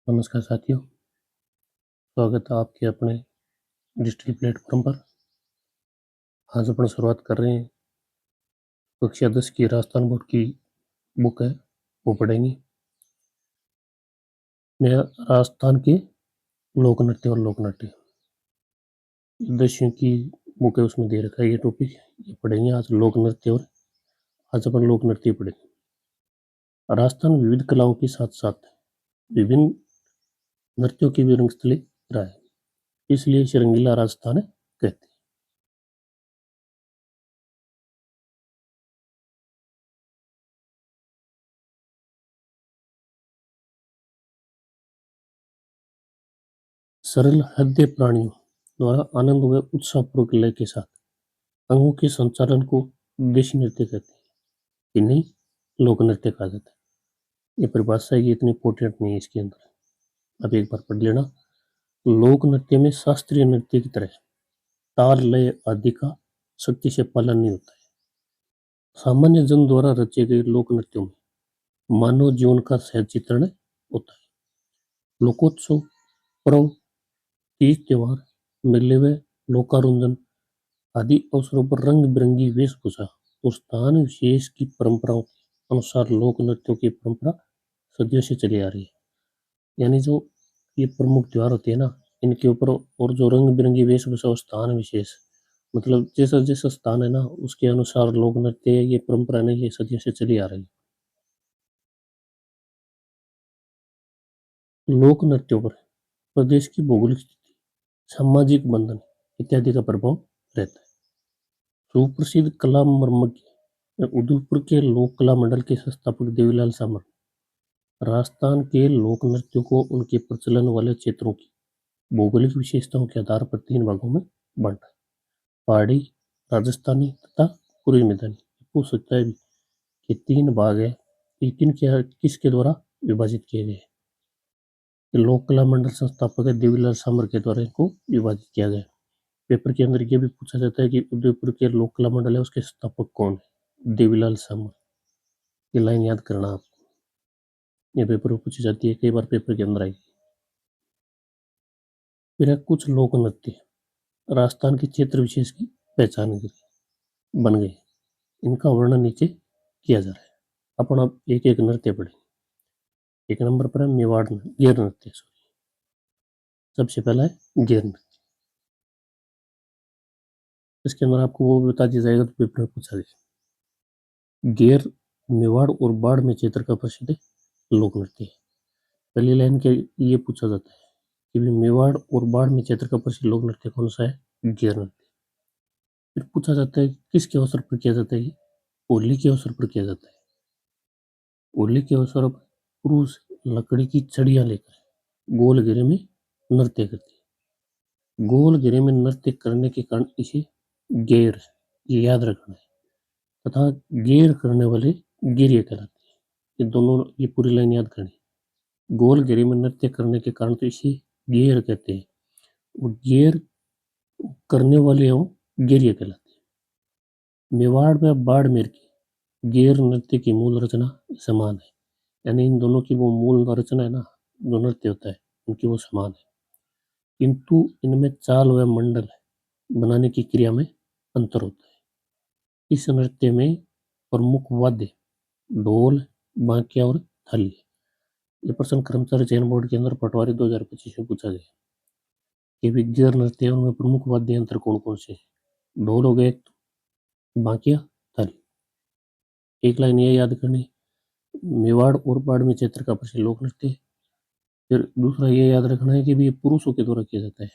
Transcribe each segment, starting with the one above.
नमस्कार साथियों, स्वागत है आपके अपने डिजिटल प्लेटफॉर्म पर। आज अपन शुरुआत कर रहे हैं कक्षा 10 की राजस्थान बोर्ड की बुक है, वो पढ़ेंगे। मैं राजस्थान के लोक नृत्य और लोक नाट्य 10वीं की बुक है, उसमें दे रखा है ये टॉपिक। ये पढ़ेंगे आज लोक नृत्य। और आज अपन लोक नृत्य पढ़ेंगे। राजस्थान विविध कलाओं के साथ साथ विभिन्न नृत्यों की भी रंगस्थली रहा है, इसलिए इसे रंगीला राजस्थान कहते हैं। सरल हृदय प्राणियों द्वारा आनंद व उत्साहपूर्वक लय के साथ अंगों के संचालन को देशी नृत्य कहते हैं, इन्हें लोक नृत्य कहा जाता है। ये परिभाषा है, ये इतनी इंपॉर्टेंट नहीं है इसके अंदर। अब एक बार पढ़ लेना। लोक नृत्य में शास्त्रीय नृत्य की तरह ताल लय आदि का सख्ती से पालन नहीं होता है। सामान्य जन द्वारा रचे गए लोक नृत्यों में मानव जीवन का सहज चित्रण होता है। लोकोत्सव, पर्व, तीज त्योहार, मेले व लोकारुंजन आदि अवसरों पर रंग बिरंगी वेशभूषा और स्थान विशेष की परंपराओं के अनुसार लोक नृत्यों की परंपरा सदियों से चली आ रही है। यानी जो ये प्रमुख त्योहार होते हैं ना, इनके ऊपर और जो रंग बिरंगी वेशभूषा और स्थान विशेष, मतलब जैसा जैसा स्थान है ना, उसके अनुसार लोक नृत्य ये परंपरा नहीं, ये सदियों से चली आ रही है। लोक नृत्यों पर प्रदेश की भौगोलिक स्थिति, सामाजिक बंधन इत्यादि का प्रभाव रहता है। सुप्रसिद्ध कला मर्मज्ञ उदयपुर के लोक कला मंडल के संस्थापक देवीलाल सामर राजस्थान के लोक नृत्यों को उनके प्रचलन वाले क्षेत्रों की भौगोलिक विशेषताओं के आधार पर 3 भागों में बांटा है। पहाड़ी, राजस्थानी तथा पूर्वी मैदानी। पूछ सकता है कि 3 भाग है, ये किसके द्वारा विभाजित किए गए? लोक कला मंडल संस्थापक है देवीलाल सामर के द्वारा इनको विभाजित किया गया। पेपर के अंदर ये भी पूछा जाता है कि उदयपुर के लोक कला मंडल है, उसके संस्थापक कौन है? देवीलाल सामर। ये लाइन याद करना आप, ये पेपर में पूछी जाती है, कई बार पेपर के अंदर आएगी। फिर है कुछ लोक नृत्य राजस्थान के क्षेत्र विशेष की पहचान बन गए, इनका वर्णन नीचे किया जा रहा है। अपन अब एक एक नृत्य पढ़ेंगे। एक नंबर पर है मेवाड़ गेर नृत्य। सबसे पहला है गेर नृत्य। इसके अंदर आपको वो भी बता दिया जाएगा, तो पेपर में पूछा गया। गेर मेवाड़ और बाढ़ में क्षेत्र का प्रसिद्ध लोक नृत्य है। पहली लाइन के ये पूछा जाता है कि मेवाड़ और बाढ़ में क्षेत्र का प्रसिद्ध लोक नृत्य कौन सा है? गेर नृत्य। फिर पूछा जाता है किसके अवसर पर किया जाता है? ये होली के अवसर पर किया जाता है। होली के अवसर पर पुरुष लकड़ी की छड़ियां लेकर गोल घेरे में नृत्य करते हैं। गोल घेरे में नृत्य करने के कारण इसे गेर, ये याद रखना है, तथा गेर करने वाले गेरिया कहलाते हैं। ये दोनों, ये पूरी लाइन याद करनी। गोल घेरे में नृत्य करने के कारण तो इसे गेर कहते हैं, और गेर करने वाले हो गेरिया कहलाते हैं। मेवाड़ में बाड़मेर की गेर नृत्य की मूल रचना समान है, यानी इन दोनों की वो मूल रचना है ना, जो नृत्य होता है, उनकी वो समान है, किंतु इनमें चाल व मंडल बनाने की क्रिया में अंतर होता है। इस नृत्य में प्रमुख वाद्य ढोल, बांकिया और थाली। ये प्रश्न कर्मचारी चयन बोर्ड के अंदर पटवारी 2025 में पूछा गया कि गेर नृत्य में प्रमुख वाद्य यंत्र कौन कौन से? ढोल हो गए, बांकिया, थाली। एक लाइन ये याद करनी, मेवाड़ और बाड़मेर क्षेत्र का प्रसिद्ध लोक नृत्य। फिर दूसरा ये याद रखना है कि भी ये पुरुषों के द्वारा किया जाता है।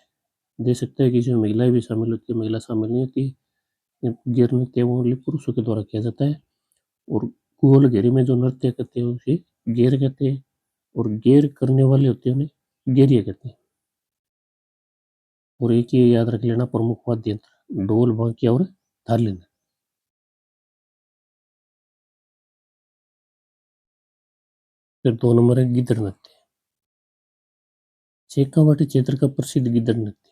दे सकता है कि इसमें महिलाएं भी शामिल होती है, महिला शामिल नहीं होती है। गेर नृत्य वो ओनली पुरुषों के द्वारा किया जाता है, और गोल घेरे में जो नृत्य करते हैं उसे गेर कहते हैं, और गेर करने वाले होते हैं उन्हें गेरिया कहते हैं। और एक ये याद रख लेना, प्रमुख वाद्य यंत्र ढोल, बांकिया और थाली। फिर 2 नंबर है गिद्ध नृत्य। शेखावाटी क्षेत्र का प्रसिद्ध गिद्ध नृत्य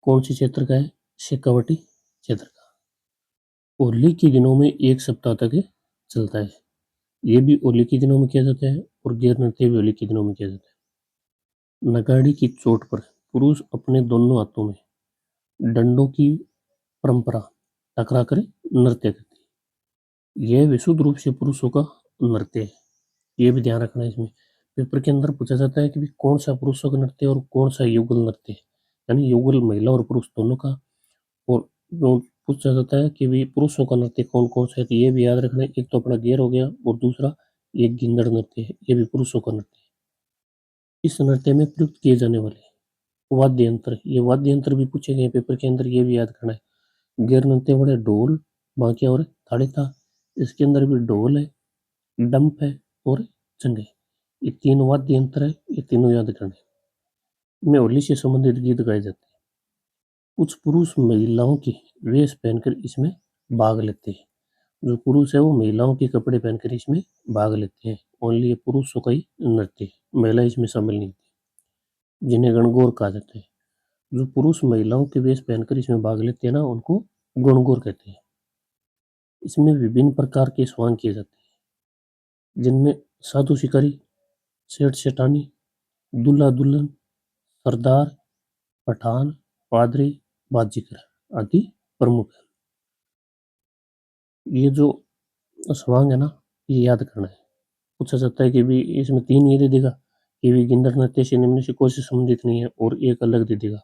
कौन से क्षेत्र का है? शेखावाटी क्षेत्र का। होली के दिनों में 1 सप्ताह तक चलता है। ये भी होली के दिनों में किया जाता है, और गेर नृत्य भी होली के दिनों में किया जाता है। नगाड़ी की चोट पर पुरुष अपने दोनों हाथों में डंडों की परंपरा टकरा कर नृत्य करते हैं। यह विशुद्ध रूप से पुरुषों का नृत्य है। ये भी ध्यान रखना है इसमें। पेपर के अंदर पूछा जाता है कि भी कौन सा पुरुषों का नृत्य है और कौन सा युगल नृत्य है, यानी युगल महिला और पुरुष दोनों का। और जो पूछा जाता है कि भी पुरुषों का नृत्य कौन कौन सा है, तो ये भी याद रखना है। एक तो अपना गेर हो गया और दूसरा एक गिंदड़ नृत्य है, ये भी पुरुषों का नृत्य है। इस नृत्य में प्रयुक्त किए जाने वाले वाद्य यंत्र, ये वाद्य यंत्र भी पूछे गए पेपर के अंदर, ये भी याद करना है। गेर नृत्य बड़े ढोल, बांके और थाली था। इसके अंदर भी ढोल है, डंप है और चंगे, ये तीन वाद्य यंत्र है, ये तीनों याद करने। में होली से संबंधित गीत गाए जाते हैं। कुछ पुरुष महिलाओं की वेश पहनकर इसमें भाग लेते हैं। जो पुरुष है वो महिलाओं के कपड़े पहनकर इसमें भाग लेते हैं। ओनली ये पुरुषों का ही नृत्य है, महिला इसमें शामिल नहीं होती, जिन्हें गणगौर कहा जाता है। जो पुरुष महिलाओं के वेश पहनकर इसमें भाग लेते हैं ना, उनको गणगौर कहते हैं। इसमें विभिन्न प्रकार के स्वांग किए जाते हैं, जिनमें साधु शिकारी, सेठ सेठानी, दूल्हा दुल्हन, सरदार, पठान, पादरी, बाजीगर आदि प्रमुख है। ये जो स्वांग है ना, ये याद करना है। पूछा जाता है कि भी इसमें तीन ये दे देगा कि भी गिंदड़ नृत्य से निम्न से कोई से संबंधित नहीं है, और एक अलग दे देगा।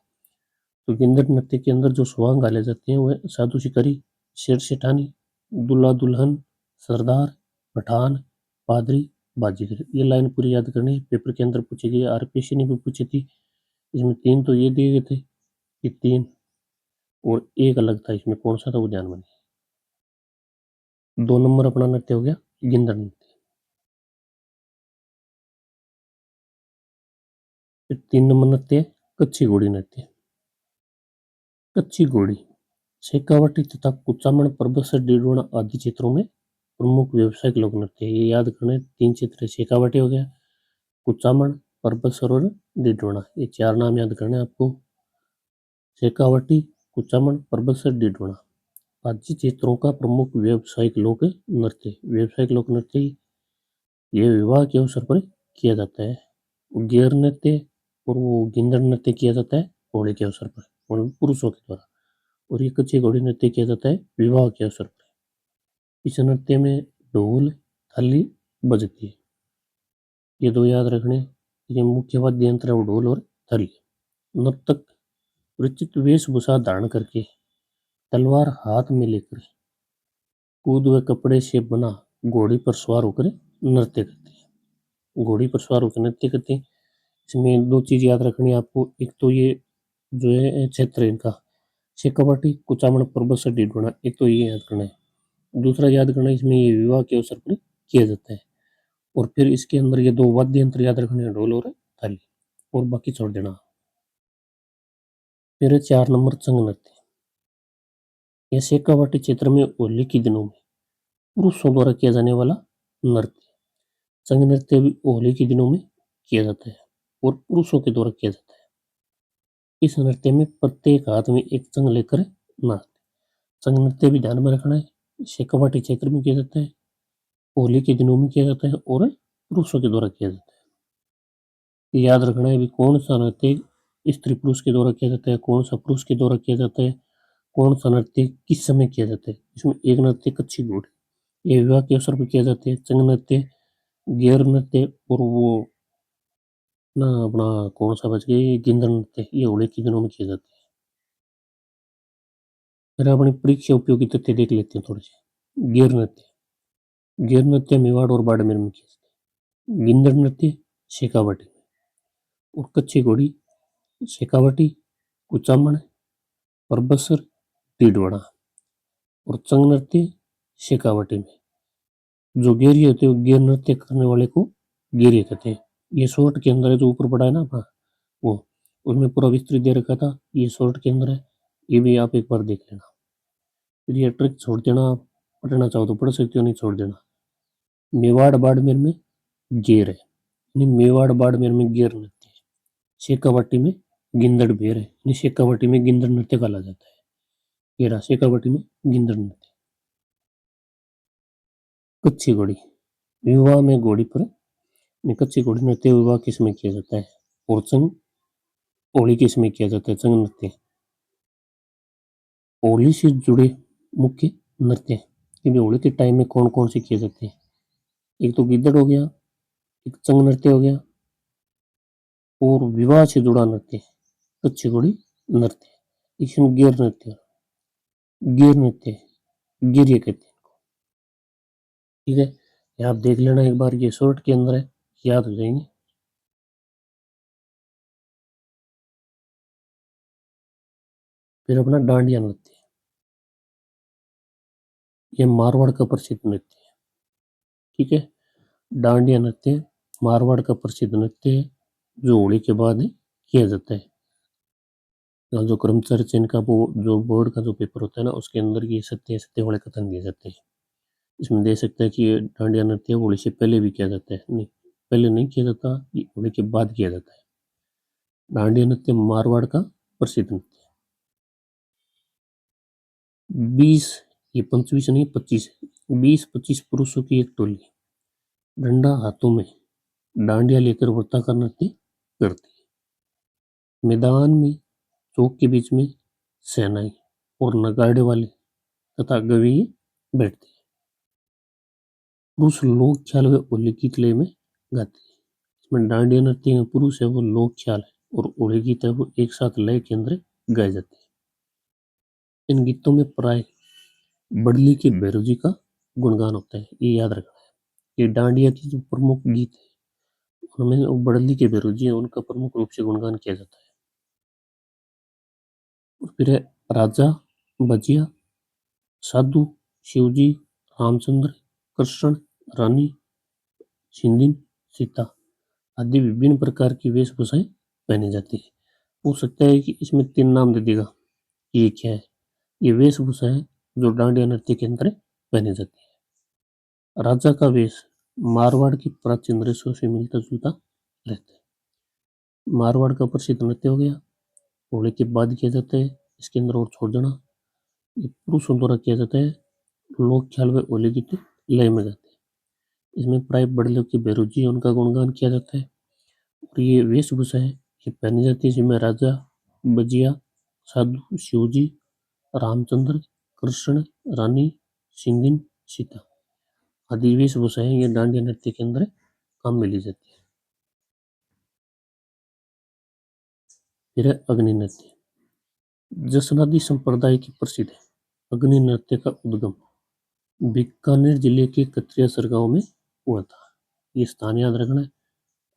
तो गिंदड़ नृत्य के अंदर जो स्वांग गाले जाते हैं वह साधु शिकारी, शेर सेठानी, दूल्हा दुल्हन, सरदार, पठान, पादरी, बाजीगर। ये लाइन पूरी याद करनी है, पेपर के अंदर पूछी गई, आरपीएससी ने भी पूछी थी। इसमें तीन तो ये दिए गए थे कि तीन, और एक अलग था, इसमें कौन सा था वो ध्यान बने। 2 नंबर अपना नृत्य हो गया गिंदड़ नृत्य। फिर 3 नंबर नृत्य है कच्ची घोड़ी नृत्य। कच्ची घोड़ी शेखावाटी तथा कुचामन पर्वत से डीडवाना आदि क्षेत्रों में प्रमुख व्यावसायिक लोक नृत्य है। ये याद करना है, 3 क्षेत्र है, शेखावाटी हो गया, कुचामन, परबतसर और डीडवाना, ये 4 नाम याद करने हैं आपको। शेखावाटी, कुचामन, परबतसर, डीडवाना आदि क्षेत्रों का प्रमुख व्यावसायिक लोक नृत्य। व्यावसायिक लोक नृत्य ये विवाह के अवसर पर किया जाता है। गेर नृत्य और वो गिंदड़ नृत्य किया जाता है होली के अवसर पर और पुरुषों के द्वारा। और ये कच्ची घोड़ी नृत्य किया जाता है विवाह के अवसर पर। इस नृत्य में ढोल, थाली बजती है। ये दो याद रखने। ये मुख्य वाद्य यंत्र है वो ढोल और थाली। नर्तक विचित्र वेशभूषा धारण करके तलवार हाथ में लेकर कूद व कपड़े से बना घोड़ी पर सवार होकर नृत्य करते हैं। घोड़ी पर सवार होकर नृत्य करते हैं। इसमें 2 चीज याद रखनी है आपको। एक तो ये जो है क्षेत्र है इनका, शेखावाटी, कुचामन, पर्वत से डीडवाना, एक तो ये याद करना है। दूसरा याद करना है, इसमें ये विवाह के अवसर पर किया जाता है। और फिर इसके अंदर ये 2 वाद्य यंत्र याद रखने हैं, ढोल और थाली, और बाकी छोड़ देना। फिर 4 नंबर चंग नृत्य। यह शेखावाटी क्षेत्र में होली के दिनों में पुरुषों द्वारा किया जाने वाला नृत्य। चंग नृत्य भी होली के दिनों में किया जाता है और पुरुषों के द्वारा किया जाता है। इस नृत्य में प्रत्येक हाथ में एक चंग लेकर नाचते। चंग नृत्य भी ध्यान में रखना है, शेखावाटी क्षेत्र में किया जाता है, होली के दिनों में किया जाता है और पुरुषों के द्वारा किया जाता है। याद रखना है भी कौन सा नृत्य स्त्री पुरुष के द्वारा किया जाता है, कौन सा पुरुष के द्वारा किया जाता है, कौन सा नृत्य किस समय किया जाता है। इसमें एक नृत्य कच्ची घोड़ी, ये विवाह के अवसर पर किया जाते हैं। चंग नृत्य, गेर नृत्य और वो ना अपना कौन सा बच गया, गिंदड़ नृत्य, ये होली के दिनों में किए जाते हैं। फिर अपनी परीक्षा उपयोगी तथ्य देख लेते हैं थोड़े से। गेर नृत्य, गेर नृत्य मेवाड़ और बाड़मेर में किया जाता है। गिंदड़ नृत्य शेखावाटी में, और कच्ची घोड़ी शेखावाटी, कुचामन, परबसर, डीडवाना, और चंग नृत्य शेखावाटी में। जो गेरिए होते हैं, गेर नृत्य करने वाले को गेरिए कहते हैं। ये शॉर्ट के अंदर है, जो ऊपर पड़ा है ना अपना वो, उसमें पूरा विस्तृत दे रखा था, ये शॉर्ट के अंदर है, ये भी आप एक बार देख लेना। फिर ये ट्रिक छोड़ देना, आप पढ़ना चाहो तो पढ़ सकते हो, नहीं छोड़ देना। मेवाड़ बाड़मेर में गेर है, यानी मेवाड़ बाड़मेर में गेर नृत्य है। शेखावाटी में गिंदड़ बेर है, यानी शेखावाटी में गिंदड़ नृत्य कहा जाता है। ये रहा शेखावाटी में गिंदड़ नृत्य। कच्ची घोड़ी, विवाह में घोड़ी पर, यानी कच्ची घोड़ी नृत्य विवाह किस में किया जाता है। और चंग होली के समय किया जाता है। चंग नृत्य होली से जुड़े मुख्य नृत्य कि होली के टाइम में कौन कौन से किए जाते हैं। एक तो गिद्दड़ हो गया, एक चंग नृत्य हो गया, और विवाह से जुड़ा नृत्य कच्ची घोड़ी नृत्य, इसमें गिर नृत्य गिरिय कहते हैं। ठीक है, ये आप देख लेना एक बार, ये शॉर्ट के अंदर है, याद हो जाएंगे। फिर अपना डांडिया नृत्य, ये मारवाड़ का प्रसिद्ध नृत्य है। ठीक है, डांडिया नृत्य मारवाड़ का प्रसिद्ध नृत्य है जो होली के बाद किया जाता है। जो कर्मचारी चयन का वो जो बोर्ड का जो पेपर होता है ना, उसके अंदर ये सत्य सत्य वाले कथन दिए जाते हैं। इसमें दे सकते हैं कि ये डांडिया नृत्य होली से पहले भी किया जाता है, नहीं पहले नहीं किया जाता, ये होली के बाद किया जाता है। डांडिया नृत्य मारवाड़ का प्रसिद्ध नृत्य। 20 ये 25 नहीं 25 20-25 पुरुषों की एक टोली डंडा हाथों में डांडिया लेकर वृत्ताकार नृत्य करती है। मैदान में चौक के बीच में सेनाई और नगाड़े वाले तथा गवैये बैठते हैं। पुरुष लोक ख्याल व होली गीत लय में गाते हैं। इसमें डांडिया नृत्य में पुरुष है वो लोक ख्याल है और होली गीत है वो एक साथ लय के अंदर गाए जाते हैं। इन गीतों में प्राय बड़ली के भैरव जी का गुणगान होता है, ये याद रखना है। ये डांडिया की जो प्रमुख गीत है उनमें वो बड़ली के भैरव जी है, उनका प्रमुख रूप से गुणगान किया जाता है। और फिर है राजा, बजिया, साधु, शिवजी, रामचंद्र, कृष्ण, रानी, सिंधिन, सीता आदि विभिन्न प्रकार की वेशभूषाएं पहनी जाती है। हो सकता है कि इसमें 3 नाम दे देगा, ये क्या है। ये वेशभूषा है जो डांडिया नृत्य के अंदर पहनी जाती है। राजा का वेश मारवाड़ की प्राचीन दृश्यों से मिलता जुलता रहता है। मारवाड़ का प्रसिद्ध नृत्य हो गया, होली के बाद किया जाता है। इसके अंदर और छोड़ देना, ये पुरुषों द्वारा किया जाता है। लोक ख्याल व होली गीत लय में गाते हैं। इसमें प्राय बड़े लोग की बेरुजी है, उनका गुणगान किया जाता है। और ये वेशभूषा है ये पहनी जाती है जिसमें राजा, बजिया, साधु, शिवजी, रामचंद्र, कृष्ण, रानी, सिंगिन, सीता आदि वेशभूषाएं ये डांडिया नृत्य के अंदर काम में ली जाती है। फिर है अग्नि नृत्य, जसनादी संप्रदाय की प्रसिद्ध है। अग्नि नृत्य का उद्गम बीकानेर जिले के कत्रियासर गांव में हुआ था। ये स्थान याद रखना है।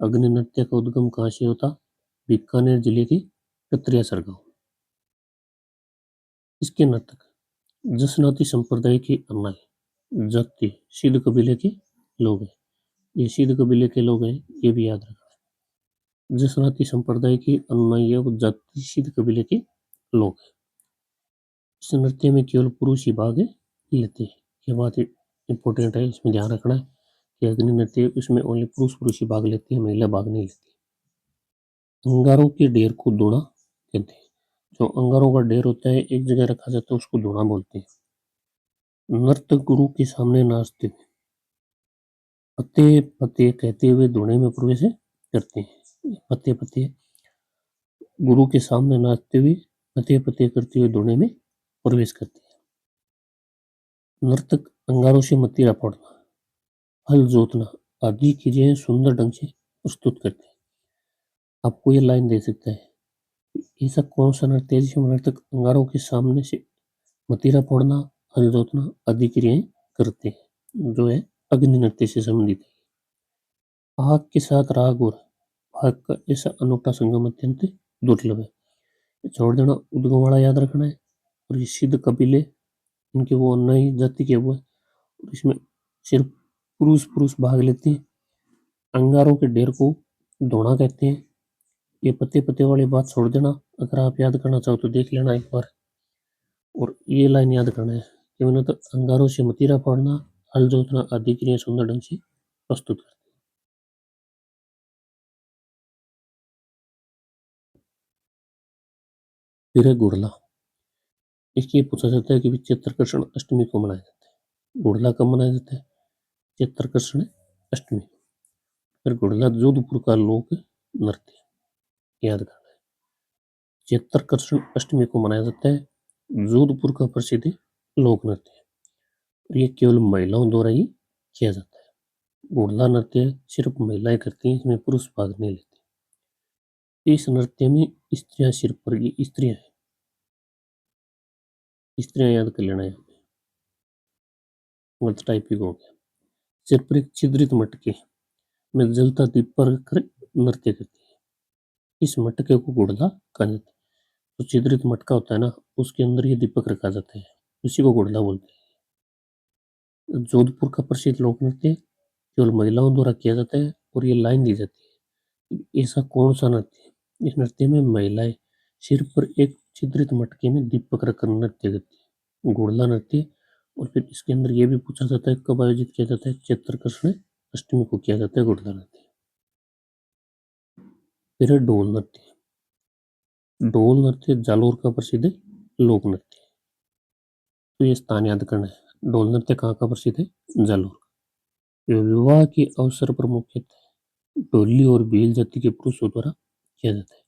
अग्नि नृत्य का उद्गम कहाँ से होता, बीकानेर जिले के कत्रियासर गांव। इसके नर्तक जसनाती संप्रदाय के अन्नाई जाति सिद्ध कबीले के लोग हैं। ये सिद्ध कबीले के लोग हैं, ये भी याद रखना है। जसनाती संप्रदाय के अन्नाई और जाति सिद्ध कबीले के लोग हैं। इस नृत्य में केवल पुरुष ही भाग लेते हैं, ये बात इंपॉर्टेंट है, इसमें ध्यान रखना है कि अग्नि नृत्य इसमें ओनली पुरुष ही भाग लेते हैं, महिला भाग नहीं लेती। अंगारों के ढेर को धूणा कहते हैं। जो अंगारों का ढेर होता है एक जगह रखा जाता है उसको धूणा बोलते हैं। नर्तक गुरु के सामने नाचते हुए पते पते कहते हुए धूणे में प्रवेश करते हैं। पते पते गुरु के सामने नाचते हुए पते पते करते हुए धूणे में प्रवेश करते हैं। नर्तक अंगारों से मतीरा फोड़ना, हल जोतना आदि क्रियाएं सुंदर ढंग से प्रस्तुत करते हैं। आपको ये लाइन दे सकता है, ऐसा कौन सा नृत्य है जिसमें नर्तक अंगारों के सामने से मतीरा फोड़ना, हल जोतना आदि क्रियाएं करते हैं, जो है अग्नि नृत्य से संबंधित है। आग के साथ राग और भाग का ऐसा अनोखा संगम अत्यंत दुर्लभ है। छोड़ देना, उद्गम वाला याद रखना है। और ये सिद्ध कबीले इनके वो नई जाति के वो है, और इसमें सिर्फ पुरुष पुरुष भाग लेते हैं। अंगारों के ढेर को धोना कहते हैं। ये पते पते वाली बात छोड़ देना, अगर आप याद करना चाहो तो देख लेना एक बार। और ये लाइन याद करना है कि मैंने तो अंगारों से मतीरा फोड़ना, हल जोतना आदि क्रिया सुंदर ढंग से प्रस्तुत कर। फिर है गुड़ला। इसकी पूछा जाता है कि भी चित्रकृष्ण अष्टमी को मनाया जाता है। गुड़ला कब मनाया जाता है, चित्रकृष्ण अष्टमी। फिर गुड़ला जोधपुर का लोक नृत्य है। याद करना है। चैत्रकृष्ण अष्टमी को मनाया जाता है। जोधपुर का प्रसिद्ध लोक नृत्य है और ये केवल महिलाओं द्वारा ही किया जाता है। घोड़ला नृत्य सिर्फ महिलाएं करती हैं, इसमें पुरुष भाग नहीं लेते। इस नृत्य में स्त्रियां सिर पर, ये स्त्रियां याद कर लेना है। गलत टाइपिंग हो गया। सिर पर एक छिद्रित मटके में जलता दीप पर रखकर नृत्य करती है। इस मटके को घोड़ला कहा जाता है। तो छिद्रित मटका होता है ना, उसके अंदर ये दीपक रखा जाता है, उसी को घोड़ला बोलते हैं। जोधपुर का प्रसिद्ध लोक नृत्य केवल महिलाओं द्वारा किया जाता है और ये लाइन दी जाती है। ऐसा कौन सा नृत्य है? इस नृत्य में महिलाएं सिर पर एक छिद्रित मटके में दीपक रखकर नृत्य करती है, घोड़ला नृत्य। और फिर इसके अंदर ये भी पूछा जाता है कब आयोजित किया जाता है? चैत्र कृष्ण अष्टमी को किया जाता है घोड़ला नृत्य। फिर है ढोल नृत्य। ढोल नृत्य जालोर का प्रसिद्ध लोक नृत्य है। तो ये स्थान याद करना है। ढोल नृत्य कहाँ का प्रसिद्ध है? जालोर। ये विवाह के अवसर पर मुख्यतः ढोली और भील जाति के पुरुषों द्वारा किया जाता है।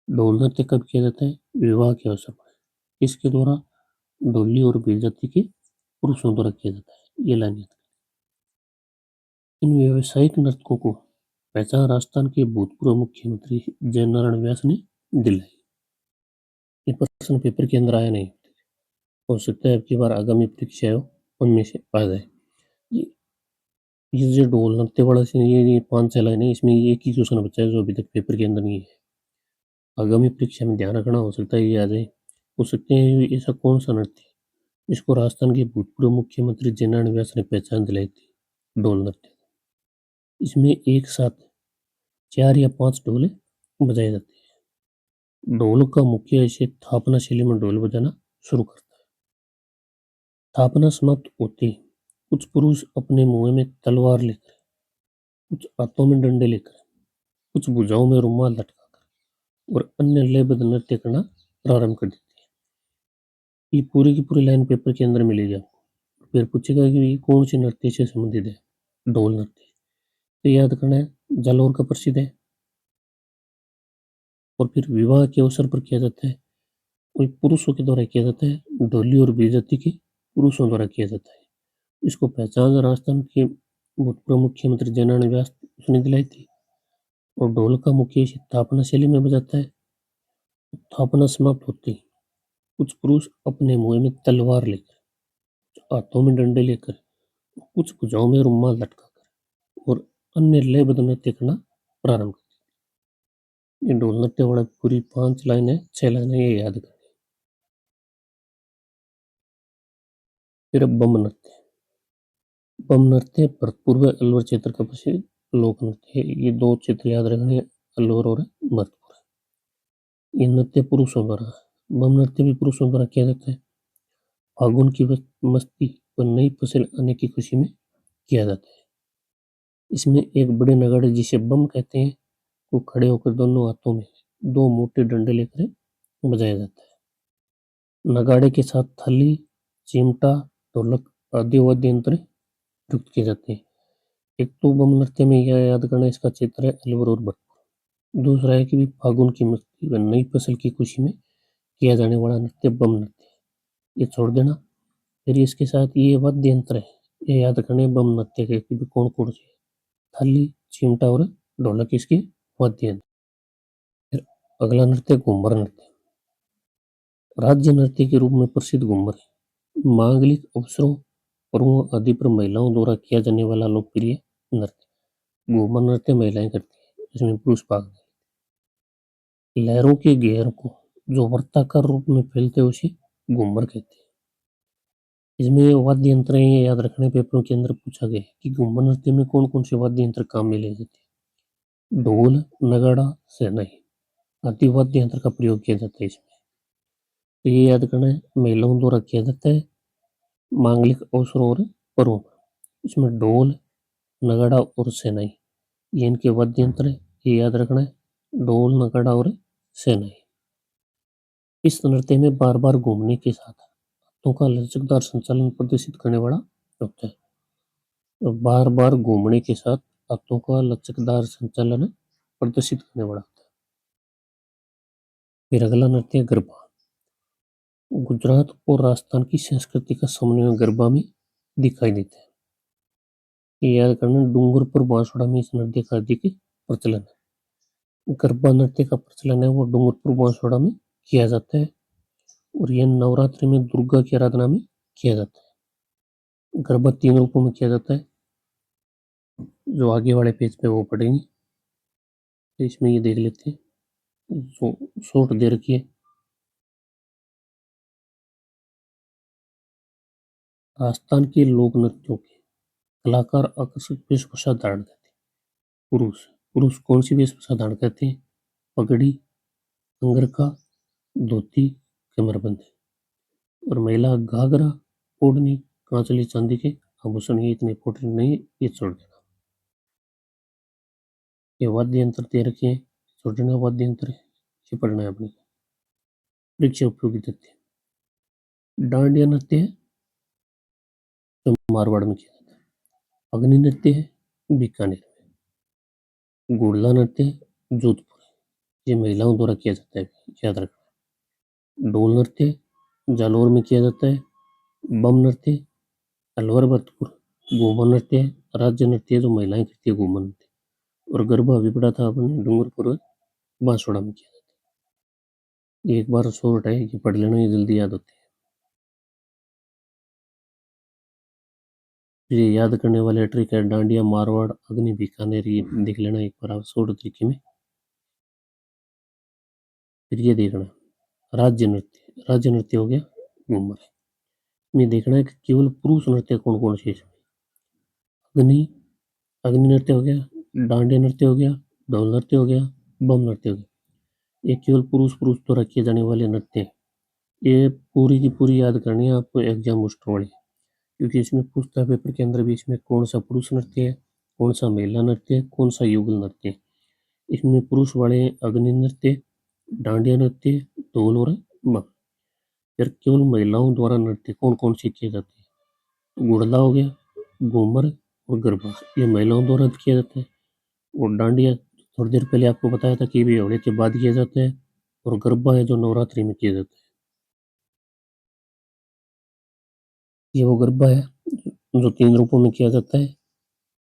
ढोल नृत्य कब किया जाता है? विवाह के अवसर पर। इसके द्वारा ढोली और भील जाति के पुरुषों द्वारा किया जाता है। ये लाइन याद करें। इन व्यावसायिक नर्तकों को पहचान राजस्थान के भूतपूर्व मुख्यमंत्री जयनारायण व्यास ने दिलाई। ये प्रश्न पेपर के अंदर आया नहीं, हो सकता है आपकी बार आगामी परीक्षा हो उनमें से आ जाए। ये ये जो ढोल नृत्य वाला सीन, ये 5-6 लाइन है, इसमें एक ही क्वेश्चन बचा है जो अभी तक पेपर के अंदर नहीं है। आगामी परीक्षा में ध्यान रखना, हो सकता है ये आ जाए। हो सकते हैं ऐसा कौन सा नृत्य है जिसको राजस्थान के भूतपूर्व मुख्यमंत्री जयनारायण व्यास ने पहचान दिलाई थी? ढोल नृत्य। इसमें एक साथ 4 या 5 ढोल बजाए जाते हैं। ढोल का मुख्य ऐसे थापना शैली में ढोल बजाना शुरू करता है। थापना समाप्त होते ही कुछ पुरुष अपने मुंह में तलवार लेकर, कुछ हाथों में डंडे लेकर, कुछ भुजाओं में रुमाल लटकाकर और अन्य लयबद्ध नृत्य करना प्रारंभ कर देते हैं। ये पूरी की पूरी लाइन पेपर के अंदर मिलेगी आपको। फिर पूछेगा कि ये कौन से नृत्य से संबंधित है? ढोल नृत्य। तो याद करना है, जालौर का प्रसिद्ध है और फिर विवाह के अवसर पर किया जाता है। कोई पुरुषों के द्वारा किया जाता है, ढोली और बेइज्जती के पुरुषों द्वारा किया जाता है। इसको पहचान राजस्थान के भूतपूर्व मुख्यमंत्री जयनारायण व्यास उसने दिलाई थी। और ढोल का मुख्य स्थापना शैली में बजाता है। स्थापना समाप्त होते ही कुछ पुरुष अपने मुंह में तलवार लेकर, हाथों में डंडे लेकर, कुछ भुजाओं में रुमाल लटकाकर और अन्य लयबद्ध नृत्य करना प्रारंभ करते हैं। ये ढोल नृत्य वाला पूरी 5 लाइन है, 6 लाइन है, ये याद करें। फिर बम नृत्य। बम नृत्य भरतपुर व अलवर क्षेत्र का प्रसिद्ध लोक नृत्य है। ये 2 क्षेत्र याद रखने हैं, अलवर और भरतपुर। ये नृत्य पुरुषों द्वारा, बम नृत्य भी पुरुषों द्वारा किया जाता है। फागुन की मस्ती और नई फसल आने की खुशी में किया जाता है। इसमें एक बड़े नगाड़े जिसे बम कहते हैं को खड़े होकर दोनों हाथों में 2 मोटे डंडे लेकर बजाया जाता है। नगाड़े के साथ थाली, चिमटा, ढोलक आदि वाद्य यंत्र प्रयुक्त किए जाते हैं। एक तो बम नृत्य में यह याद करना, इसका क्षेत्र है अलवर और भरतपुर। दूसरा है कि भी फागुन की मस्ती व नई फसल की खुशी में किया जाने वाला नृत्य बम नृत्य है, ये छोड़ देना। फिर इसके साथ ये वाद्य यंत्र है, ये याद करने बम नृत्य के कि भी कौन कौन से है। थाली, चिमटा और ढोलक इसके वाद्य यंत्र। फिर अगला नृत्य घूमर नृत्य। राज्य नृत्य के रूप में प्रसिद्ध घूमर है मांगलिक अवसरों, पर्वों आदि पर महिलाओं द्वारा किया जाने वाला लोकप्रिय नृत्य। घूमर नृत्य महिलाएं करती है, इसमें पुरुष भाग नहीं। लहरों के घेर को जो वृत्ताकार रूप में फैलते हैं उसे घूमर कहते हैं। इसमें वाद्य यंत्र हैं, ये याद रखने पेपरों के अंदर पूछा गया है कि घूमर नृत्य में कौन कौन से वाद्य यंत्र काम में लिए जाते हैं। ढोल, नगाड़ा, शहनाई आदि वाद्य यंत्र का प्रयोग किया जाता है इसमें। तो ये याद करना है, महिलाओं द्वारा किया जाता है मांगलिक अवसरों और पर्वों पर। इसमें ढोल, नगाड़ा और शहनाई ये इनके वाद्य यंत्र है, ये याद रखना है। ढोल, नगाड़ा और शहनाई। इस नृत्य में बार बार घूमने के साथ हाथों का लचकदार संचालन प्रदर्शित करने वाला होता है। तो बार बार घूमने के साथ हाथों का लचकदार संचालन प्रदर्शित करने वाला होता है। फिर अगला नृत्य है गरबा। गुजरात और राजस्थान की संस्कृति का समन्वय गरबा में दिखाई देता है। ये याद करना, डूंगरपुर बांसवाड़ा में इस नृत्य का अधिक प्रचलन है। गरबा नृत्य का प्रचलन है वो डूंगरपुर बांसवाड़ा में किया जाता है और यह नवरात्रि में दुर्गा की आराधना में किया जाता है। गरबा 3 रूपों में किया जाता है, जो आगे वाले पेज पे वो पढ़ेंगे। तो इसमें ये देख लेते हैं, जो शॉर्ट दे रखी है। राजस्थान के लोक नृत्यों के कलाकार आकर्षक वेशभूषा धारण करते हैं। पुरुष पुरुष कौन सी वेशभूषा धारण करते हैं? पगड़ी, अंगरखा, धोती, कमरबंद। और महिला घाघरा, ओढ़नी, कांचली, चांदी के आभूषण। ये इतने इंपॉर्टेंट नहीं है, ये छोड़ देना। ये वाद्य यंत्र दे रखे हैं, छोड़ देना। वाद्य यंत्र ये पढ़ना है अपने परीक्षा उपयोगी तथ्य। डांडिया नृत्य है जो मारवाड़ में किया जाता है। अग्नि नृत्य है बीकानेर में। गुड़ला नृत्य है जोधपुर, ये महिलाओं द्वारा किया जाता है, याद रखना। ढोल नृत्य जालौर में किया जाता है। बम नृत्य अलवर भरतपुर। घूमर नृत्य है राज्य नृत्य जो महिलाएं करती है, घूमर नृत्य। और गरबा अभी पढ़ा था आपने, डूंगरपुर बांसवाड़ा में किया जाता है। ये एक बार शॉर्ट है, ये पढ़ लेना, ये जल्दी याद होते हैं। ये याद करने वाले ट्रिक है डांडिया, मारवाड़, अग्नि, बीकानेर। ये देख लेना एक बार आप शॉर्ट तरीके में। फिर ये देखना राज्य नृत्य। राज्य नृत्य हो गया घूमर। में देखना है कि केवल पुरुष नृत्य कौन कौन से इसमें। अग्नि, अग्नि नृत्य हो गया। डांडिया नृत्य हो गया। ढोल नृत्य हो गया। बम नृत्य हो गया। ये केवल पुरुष पुरुष द्वारा किए जाने वाले नृत्य हैं। ये पूरी की पूरी याद करनी है आपको, एग्जाम मुश्किल वाली, क्योंकि इसमें पूछता है पेपर के अंदर भी, इसमें कौन सा पुरुष नृत्य है, कौन सा महिला नृत्य है, कौन सा युगल नृत्य है। इसमें पुरुष वाले हैं अग्नि नृत्य, डांडिया नृत्य, ढोल और बम। फिर केवल महिलाओं द्वारा नृत्य कौन कौन से किए जाते हैं? गुड़ला हो गया, घूमर और गरबा, ये महिलाओं द्वारा किया जाता है। और डांडिया थोड़ी देर पहले आपको बताया था कि भी होने के बाद किया जाता है। और गरबा है जो नवरात्रि में किया जाता है। ये वो गरबा है जो 3 रूपों में किया जाता है।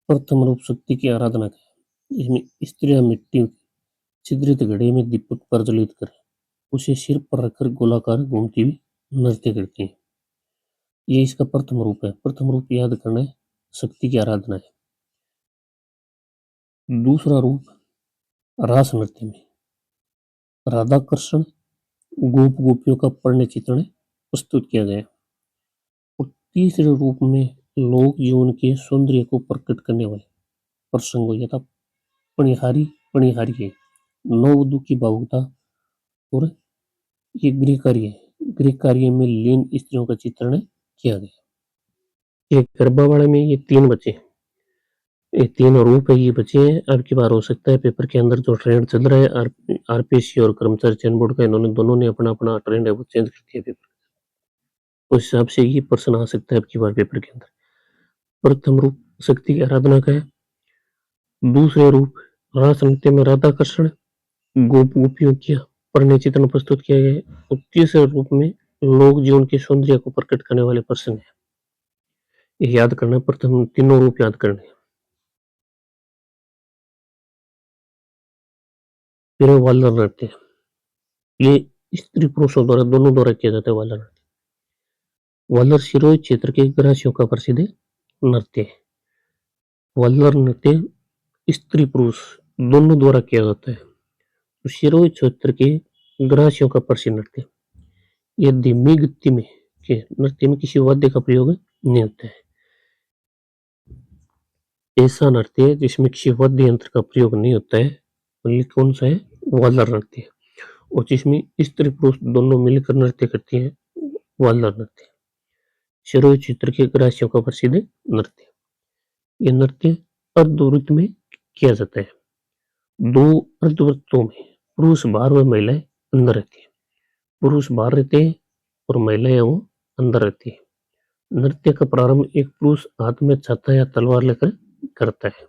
प्रथम रूप शक्ति की आराधना का है। इसमें स्त्रियां मिट्टी छिद्रित घड़े में दीपक प्रज्वलित कर उसे सिर पर रखकर गोलाकार घूमती हुई नृत्य करती है। ये इसका प्रथम रूप है। प्रथम रूप याद करना है, शक्ति की आराधना है। दूसरा रूप रास नृत्य में राधा कृष्ण गोप गोपियों का परिणय चित्रण प्रस्तुत किया गया। और तीसरे रूप में लोक जीवन के सौंदर्य को प्रकट करने वाले प्रसंगों यथा पणिहारी पणिहारी है, नववधू की भावुकता। और ये गृह कार्य है, गृह कार्य में लीन स्त्रियों का चित्रण किया गया। ये गरबा वाले में ये 3 बचे, ये 3 रूप है, ये बचे हैं। अब की बार हो सकता है पेपर के अंदर जो ट्रेंड चल रहा है आरपीएससी और कर्मचारी चयन बोर्ड का, इन्होंने दोनों ने अपना अपना ट्रेंड है वो चेंज कर दिया पेपर। उस हिसाब से ये प्रश्न आ सकता है अब की बार पेपर के अंदर। प्रथम रूप शक्ति की आराधना का है। दूसरे रूप रास नृत्य में राधा कृष्ण गोप गोपियों की परिणय चित्रण प्रस्तुत किया गया है। और तीसरे रूप में लोक जीवन के सौंदर्य को प्रकट करने वाले प्रसंग है। ये याद करना, प्रथम तीनों रूप याद करने। फिर वालर नृत्य, ये स्त्री पुरुषों द्वारा दोनों द्वारा किया जाता है। वालर नृत्य, वालर सिरोही क्षेत्र के ग्रासियों का प्रसिद्ध नृत्य है। वालर नृत्य स्त्री पुरुष दोनों द्वारा किया जाता है। तो सिरोही क्षेत्र के ग्रासियों का प्रसिद्ध नृत्य। ये धीमी गति में के नृत्य में किसी वाद्य का प्रयोग नहीं होता है। ऐसा नृत्य है जिसमें किसी वाद्य यंत्र का प्रयोग नहीं होता है, ये कौन सा है? वालर नृत्य। और जिसमें स्त्री पुरुष दोनों मिलकर नृत्य करती हैं, वालर नृत्य। सिरोही क्षेत्र के ग्रासियों का प्रसिद्ध नृत्य। ये नृत्य अर्धवृत्त में किया जाता है। 2 अर्धवृत्तों में पुरुष बाहर व महिलाएं अंदर रहती है। पुरुष बाहर रहते हैं और महिलाएं वो अंदर रहती है। नृत्य का प्रारंभ एक पुरुष हाथ में छाता या तलवार लेकर करता है।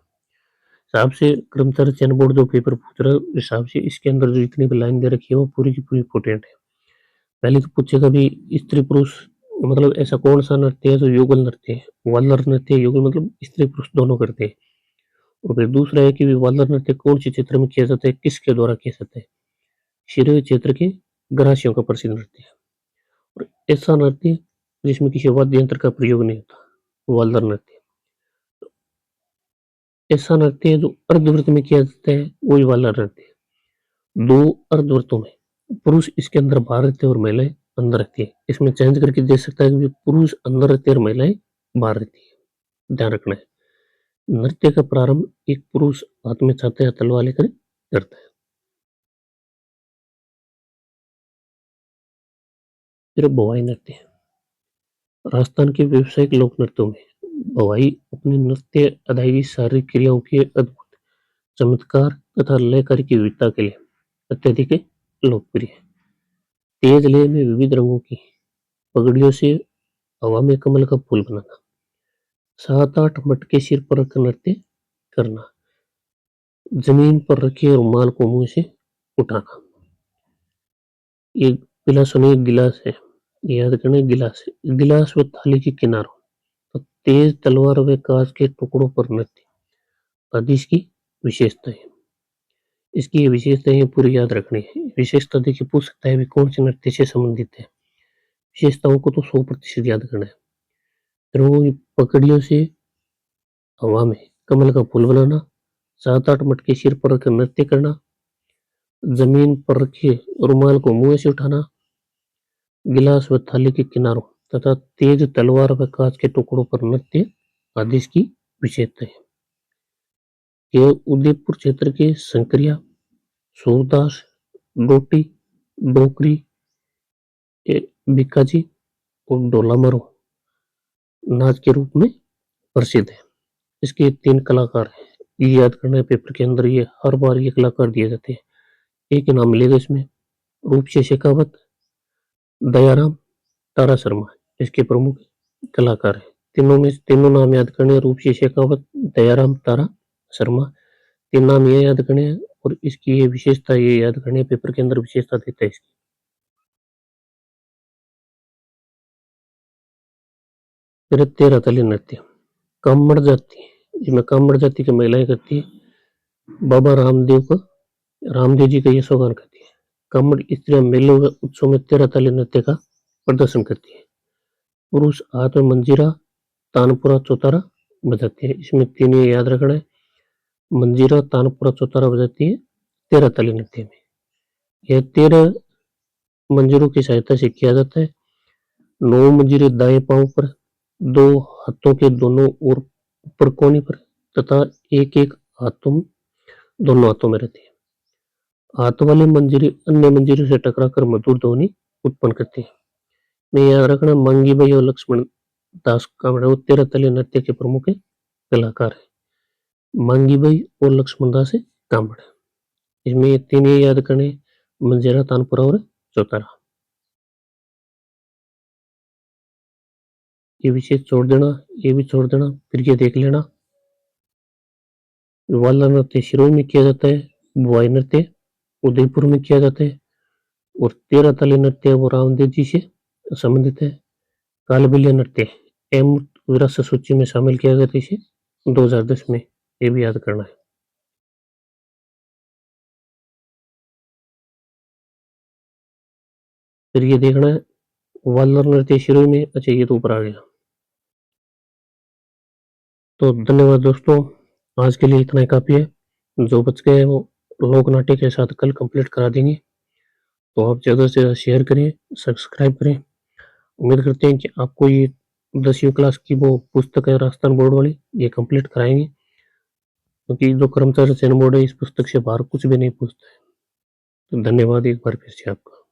हिसाब से कर्मचारी चयन बोर्ड जो पेपर पूछ रहा है उस हिसाब से इसके अंदर जो जितनी भी लाइन दे रखी है वो पूरी की पूरी इंपॉर्टेंट है। पहले तो पूछेगा भी स्त्री पुरुष मतलब ऐसा कौन सा नृत्य है जो युगल नृत्य है। वालर नृत्य युगल मतलब स्त्री पुरुष दोनों करते हैं। और फिर दूसरा है कि वालर नृत्य कौन से क्षेत्र में किया जाता है, किसके द्वारा किया जाता है। शिरोई क्षेत्र के ग्रासियों का प्रसिद्ध नृत्य है। और ऐसा नृत्य जिसमें किसी वाद्य यंत्र का प्रयोग नहीं होता, वालर नृत्य। ऐसा नृत्य है जो अर्धवृत्त में किया जाता है, वही वालर नृत्य है। दो अर्धवृत्तों में पुरुष इसके अंदर बाहर रहते हैं और महिलाएं अंदर रहती है। इसमें चेंज करके देख सकता है कि पुरुष अंदर रहते हैं और महिलाएं बाहर रहती है। ध्यान रखना है। नृत्य का प्रारंभ एक पुरुष हाथ में छाता या तलवार लेकर करता है। फिर भवाई नृत्य। राजस्थान के व्यावसायिक लोक नृत्यों में भवाई अपनी नृत्य अदायगी शारीरिक क्रियाओं के अद्भुत चमत्कार तथा लयकारी की विविधता के लिए अत्यधिक लोकप्रिय है। तेज लय में विविध रंगों की पगड़ियों से हवा में कमल का फूल बनाना, 7-8 मटके सिर पर रखकर नृत्य करना, जमीन पर रखे रुमाल को मुंह से उठाना। एक पिला सुने एक गिलास है, याद करना गिलास है। गिलास व थाली के किनारों तो तेज तलवार व कांच के टुकड़ों पर नृत्य आदि इसकी विशेषता है। इसकी ये विशेषताएं पूरी याद रखनी है। विशेषता देखिए पूछ सकता है भी कौन से नृत्य से संबंधित है। विशेषताओं को तो 100% याद करना है। फिर वो पकड़ियों से हवा में कमल का फूल बनाना, 7-8 मटके सिर पर रखकर नृत्य करना, जमीन पर रखे रुमाल को मुंह से उठाना, गिलास व थाली के किनारों तथा तेज तलवार व कांच के टुकड़ों पर नृत्य आदि इसकी विशेषता है। यह उदयपुर क्षेत्र के संकरिया, सूरदास, डोटी, डोकरी, बीकाजी और डोलामरो नाच के रूप में प्रसिद्ध है। इसके 3 कलाकार हैं। ये याद करना है पेपर के अंदर, ये हर बार ये कलाकार दिए जाते हैं। एक नाम मिलेगा इसमें, रूपसी शेखावत, दयाराम, तारा शर्मा इसके प्रमुख कलाकार हैं। तीनों नाम याद करने हैं, रूपसी शेखावत, दयाराम, तारा शर्मा। 3 नाम ये याद करने हैं और इसकी ये विशेषता ये याद करनी है, पेपर के अंदर विशेषता देता है इसकी। फिर 13 तली नृत्य। कामड़ जाति, जिसमें कामड़ जाति की महिलाएं करती है। बाबा रामदेव जी का ये सौगान करती है। कामड़ स्त्रियां मेलों व उत्सव में 13 ताली नृत्य का प्रदर्शन करती है। पुरुष हाथ में मंजीरा, तानपुरा, चौतारा बजाते हैं। इसमें 3 ये याद रखना है, मंजीरा, तानपुरा, चौतारा बजाती है 13 ताली नृत्य में। यह 13 मंजीरों की सहायता से किया जाता है। 9 मंजीरे दाएं पांव पर, 2 हाथों के दोनों ओर ऊपर कोने पर तथा एक दोनों हाथों में रहती है। हाथ वाले मंजीरे अन्य मंजीरों से टकराकर मधुर ध्वनि उत्पन्न करते हैं। में याद रखना, मंगी भाई और लक्ष्मण दास कामड़े वो 13 तले नृत्य के प्रमुख कलाकार है। मांगी भाई और लक्ष्मण दास कामड़े। इसमें ये 3 ये याद करने, मंजीरा, तानपुरा और चौतारा। ये विशेष छोड़ देना, ये भी छोड़ देना। फिर ये देख लेना, वाला नृत्य सिरोही में किया जाता है, बुआई नृत्य उदयपुर में किया जाता है और 13 ताली नृत्य वो रामदेव जी से संबंधित है। कालबेलिया नृत्य एम विरासत सूची में शामिल किया गया था इसे 2010 में, ये भी याद करना है। फिर ये देखना है वालर नृत्य सिरोही में, अच्छा ये तो ऊपर आ गया। तो धन्यवाद दोस्तों, आज के लिए इतना ही काफी है। जो बच गए वो लोक नाट्य के साथ कल कंप्लीट करा देंगे। तो आप ज़्यादा से ज़्यादा शेयर करें, सब्सक्राइब करें। उम्मीद करते हैं कि आपको ये 10वीं क्लास की वो पुस्तक है राजस्थान बोर्ड वाली, ये कंप्लीट कराएंगे, क्योंकि जो कर्मचारी चयन बोर्ड है इस पुस्तक से बाहर कुछ भी नहीं पूछता है। तो धन्यवाद एक बार फिर से आपका।